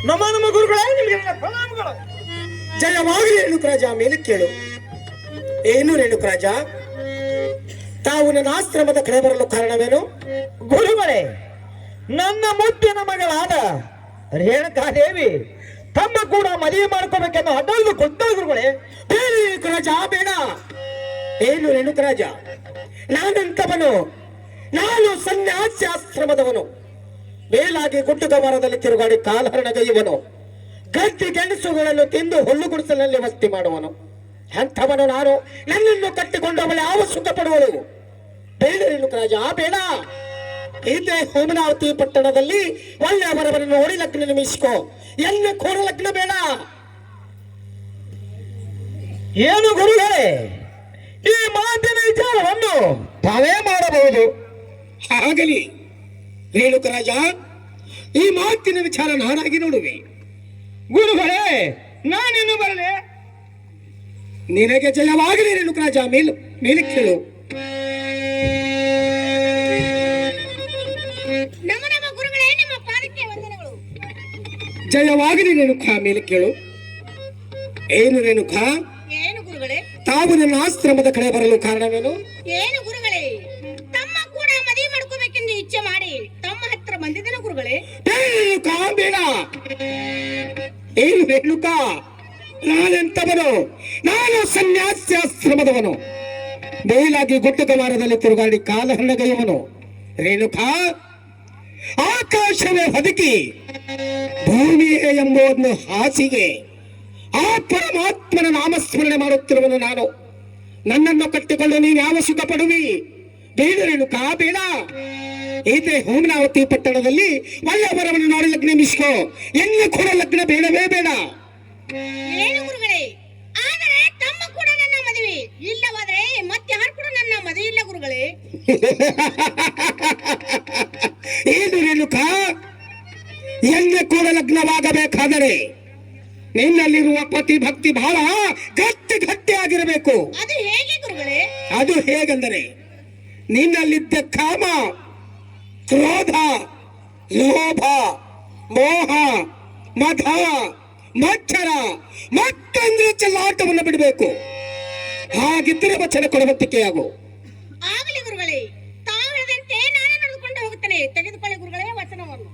ನಮ್ಮ ಗುರುಗಳೇ ನಿಮಗೆ ನನ್ನ ಪ್ರಣಾಮಗಳು. ಜಯವಾಗಲಿ ರೇಣುಕರಾಜ. ಮೇಲೆ ಕೇಳು. ಏನು ರೇಣುಕರಾಜ, ತಾವು ನನ್ನ ಆಶ್ರಮದ ಕಡೆ ಬರಲು ಕಾರಣವೇನು? ಗುರುಗಳೇ, ನನ್ನ ಮುತ್ತಿನ ಮಗಳಾದ ರೇಣುಕಾದೇವಿ ತಮ್ಮ ಕೂಡ ಮದುವೆ ಮಾಡ್ಕೋಬೇಕೆಂದು ಅಡ್ಡಲು ಕೊಟ್ಟ ಗುರುಗಳೇ. ರೇಣುಕರಾಜ ಬೇಡ. ಏನು ರೇಣುಕರಾಜ, ನಾನಂತವನು, ನಾನು ಸನ್ಯಾಸಾಶ್ರಮದವನು. ಮೇಲಾಗಿ ಗುಡ್ಡಗಮರದಲ್ಲಿ ತಿರುಗಾಡಿ ಕಾಲಹರಣಗೈಯುವನು. ಗದ್ದೆ ಗೆಣಸುಗಳನ್ನು ತಿಂದು ಹುಲ್ಲು ಗುಡಿಸಲಲ್ಲಿ ವಸ್ತಿ ಮಾಡುವನು. ಅಂಥವನು ನಾನು. ನನ್ನನ್ನು ಕಟ್ಟಿಕೊಂಡವಳೆ ಯಾವ ಸುಖ ಪಡುವಳು? ಬೇಡ ರೇಣುಕರಾಜ ಬೇಡ. ಇದೇ ಹೋಮನಾವತಿ ಪಟ್ಟಣದಲ್ಲಿ ಒಳ್ಳೆಯವರವರನ್ನು ನೋಡಿ ಲಗ್ನ ನಿಮಿಸ್ಕೋ. ಎಲ್ಲಿ ಕೋರ ಲಗ್ನ ಬೇಡ. ಏನು ಗುರುಗಳೇ, ಈ ಮಾತಿನ ವಿಚಾರವನ್ನು ತಾವೇ ಮಾಡಬಹುದು. ಆಗಲಿ ರೇಣುಕರಾಜ, ಈ ಮಾತಿನ ವಿಚಾರ ನಾನಾಗಿ ನೋಡುವೆ. ಗುರುಗಳೇ, ನಾನಿನ್ನು ಬರಲೆ. ನಿನಗೆ ಜಯವಾಗಲಿ ರೇಣುಕರಾಜ. ಮೇಲೆ ಕೇಳು. ನಮ್ಮ ಗುರುಗಳೇ, ನಿಮ್ಮ ಪಾದಕ್ಕೆ ವಂದನೆಗಳು. ಜಯವಾಗಲಿ ರೇಣುಕಾ. ಮೇಲೆ ಕೇಳು. ಏನು ರೇಣುಕಾ, ಏನು ಗುರುಗಳೇ? ತಾವು ನನ್ನ ಆಶ್ರಮದ ಕಡೆ ಬರಲು ಕಾರಣವೇನು? ಏನು ಗುರುಗಳೇ, ತಮ್ಮ ಕೂಡ ಮದುವೆ ಮಾಡ್ಕೋಬೇಕೆಂದು ಇಚ್ಛೆ ಮಾಡಿ ತಮ್ಮ ಹತ್ರ ಬಂದಿದ್ದೇನೆ ಗುರುಗಳೇ. ರೇಣುಕಾ ಬೇಡ. ಏನು ರೇಣುಕಾ, ನಾನೆಂತವನು? ನಾನು ಸನ್ಯಾಸಾಶ್ರಮದವನು. ಮೇಲಾಗಿ ಗುಡ್ಡಗಮಾರದಲ್ಲಿ ತಿರುಗಾಡಿ ಕಾಲಹಣ್ಣಗೈಯವನು. ರೇಣುಕಾ, ಆಕಾಶವೇ ಹೊದಕಿ ಭೂಮಿಯೇ ಎಂಬುದನ್ನು ಹಾಸಿಗೆ ಆ ಪರಮಾತ್ಮನ ನಾಮಸ್ಮರಣೆ ಮಾಡುತ್ತಿರುವನು ನಾನು. ನನ್ನನ್ನು ಕಟ್ಟಿಕೊಂಡು ನೀನು ಯಾವ ಸುಖ ಪಡುವಿ? ಬೇಡ ರೇಣುಕಾ ಬೇಡ. ಇದೇ ಹೋಮನಾವತಿ ಪಟ್ಟಣದಲ್ಲಿ ಒಳ್ಳೆಯವರವನ್ನು ನೋಡಿ ಲಗ್ನ ನಿಮಿಸ್ಕೋ. ಎಲ್ಲಿ ಕೂಡ ಲಗ್ನ ಬೇಡವೇ ಬೇಡ. ಏನು ಗುರುಗಳೇ, ಆದರೆ ತಮ್ಮ ಕೂಡ ನನ್ನ ಮದುವೆ ಇಲ್ಲವಾದರೆ ಮತ್ತೆ ಯಾರು ಕೂಡ ನನ್ನ ಮದುವೆ ಇಲ್ಲ ಗುರುಗಳೇ. ಏನು ರೇಣುಕಾ, ಎಲ್ಲಿ ಕೂಡ ಲಗ್ನವಾಗಬೇಕಾದರೆ ನಿನ್ನಲ್ಲಿರುವ ಪತಿ ಭಕ್ತಿ ಬಹಳ ಗಟ್ಟಿ ಆಗಿರಬೇಕು. ಅದು ಹೇಗೆ ಗುರುಗಳೇ? ಅದು ಹೇಗೆಂದರೆ ನಿನ್ನಲ್ಲಿದ್ದ ಕಾಮ, ಕ್ರೋಧ, ಲೋಭ, ಮೋಹ, ಮದ, ಮಚ್ಚರ ಮತ್ತೊಂದು ಚೆಲ್ಲಾಟವನ್ನು ಬಿಡಬೇಕು. ಹಾಗಿದ್ದರೆ ವಚನ ಕೊಡುವಂತಿಕೆಯಾಗು. ಆಗಲಿ ಗುರುಗಳೇ, ತಾವು ಹೇಳಿದಂತೆ ನಾನು ನಡೆದುಕೊಂಡು ಹೋಗುತ್ತೇನೆ. ತೆಗೆದುಕೊಳ್ಳಿ ಗುರುಗಳೇ ವಚನವನ್ನು.